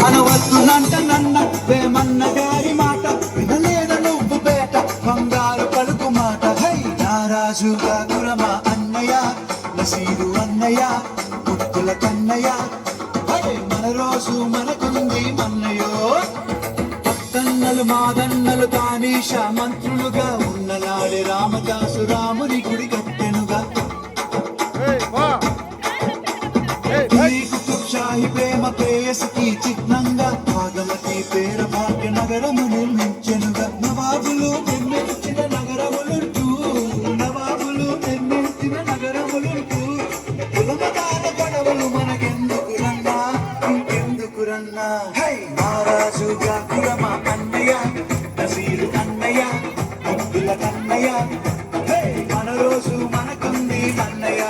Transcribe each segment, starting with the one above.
అనవద్దునంట నన్న వేమన్న గారి మాట వినలేద నువ్వు బేట బంగారు పలుకు మాట హై నారాజుగా గురమా అన్నయ్య నసీరు అన్నయ్య పుట్టుల కన్నయ్య మన రోజు మనకుంది మన్నయో భక్తన్నలు మాదన్నలు తానీష మంత్రులుగా ఉన్ననాడే రామదాసు రాముని గుడి కట్టెనుగా కుతుబ్షాహి ప్రేమ ప్రేయసికి చిహ్నంగా భాగమతి పేర భాగ్య నగరము నిర్మించెనుగా నవాబులు నిర్మించిన నగరములుంటూ నవాబులు నిర్మించిన నగరములుంటూ కులమతాల గొడవలు మనకెందుకురన్నా ఇంకెందుకురన్నా హై మహారాజుగా కురమ అన్నయ్య నసీరు అన్నయ్య అబ్దుల కన్నయ్య హై మన రోజు మనకుంది అన్నయ్య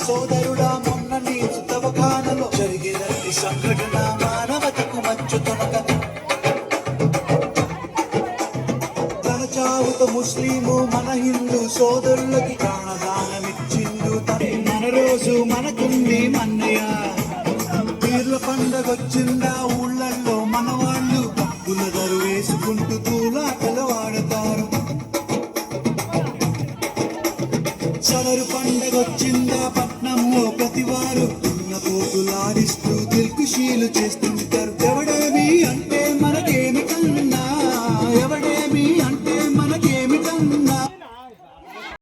సోదరుడా మొన్న నీ తవఖానలో జరిగిన సంఘటన మానవతకు మచ్చుతునక తన చావుతో ముస్లిము మన హిందూ సోదరులకి ప్రాణదానమిచ్చిండు మన రోజు మనకుంది మన్నయ్య పీర్ల పండగొచ్చిందా ఊళ్ళల్లో మన వాళ్ళు పప్పుల దరు వేసుకుంటూ తూలాటలు వాడతారు సదరు పండగొచ్చిందా పట్నంలో ప్రతివారు ఉన్న పోతులాడిస్తూ దిల్కుషీలు చేస్తుంటారు ఎవడే